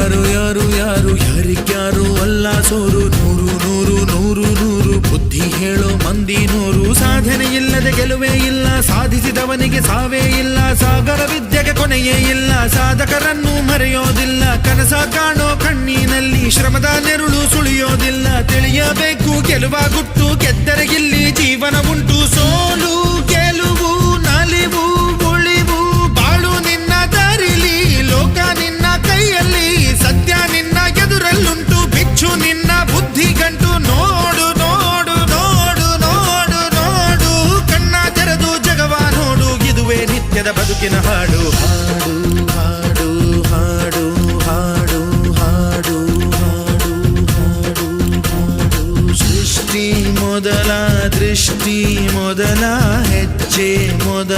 ಯಾರು ಯಾರು ಯಾರು ಯಾರಿಗ್ಯಾರು ಅಲ್ಲ ಸೋರು. ನೂರು ನೂರು ನೂರು ನೂರು ಬುದ್ಧಿ ಹೇಳೋ ಮಂದಿ ನೂರು. ಸಾಧನೆ ಇಲ್ಲದೆ ಗೆಲುವೇ ಇಲ್ಲ, ಸಾಧಿಸಿದವನಿಗೆ ಸಾವೇ ಇಲ್ಲ. ಸಾಗರ ವಿದ್ಯೆಗೆ ಕೊನೆಯೇ ಇಲ್ಲ, ಸಾಧಕರನ್ನು ಮರೆಯೋದಿಲ್ಲ. ಕನಸ ಕಾಣೋ ಕಣ್ಣಿನಲ್ಲಿ ಶ್ರಮದ ನೆರುಳು ಸುಳಿಯೋದಿಲ್ಲ. ತಿಳಿಯಬೇಕು ಗೆಲುವ ಗುಟ್ಟು, ಗೆದ್ದರೆ ಇಲ್ಲಿ ಜೀವನ ಉಂಟು. ಸೋಲು ಗೆಲುವು ನಲಿವು ಉಳಿವು ಬಾಳು ನಿನ್ನ ದಾರಿಲಿ, ಲೋಕ ನಿನ್ನ ಕೈಯಲ್ಲಿ, ಸತ್ಯ ನಿನ್ನ ಎದುರಲ್ಲುಂಟು. ಬಿಚ್ಚು ನಿನ್ನ ಬುದ್ಧಿ ಗಂಟು, ನೋಡು ನೋಡು ನೋಡು ನೋಡು ನೋಡು. ಕಣ್ಣ ತೆರೆದು ಜಗವ ನೋಡು, ಇದುವೇ ನಿತ್ಯದ ಬದುಕಿನ ಹಾಡು. ಹಾಡು ಹಾಡು ಹಾಡು ಹಾಡು ಹಾಡು ಹಾಡು ಹಾಡು ಹಾಡು. ಸೃಷ್ಟಿ ಮೊದಲ ದೃಷ್ಟಿ ಮೊದಲ ಹೆಜ್ಜೆ ಮೊದಲ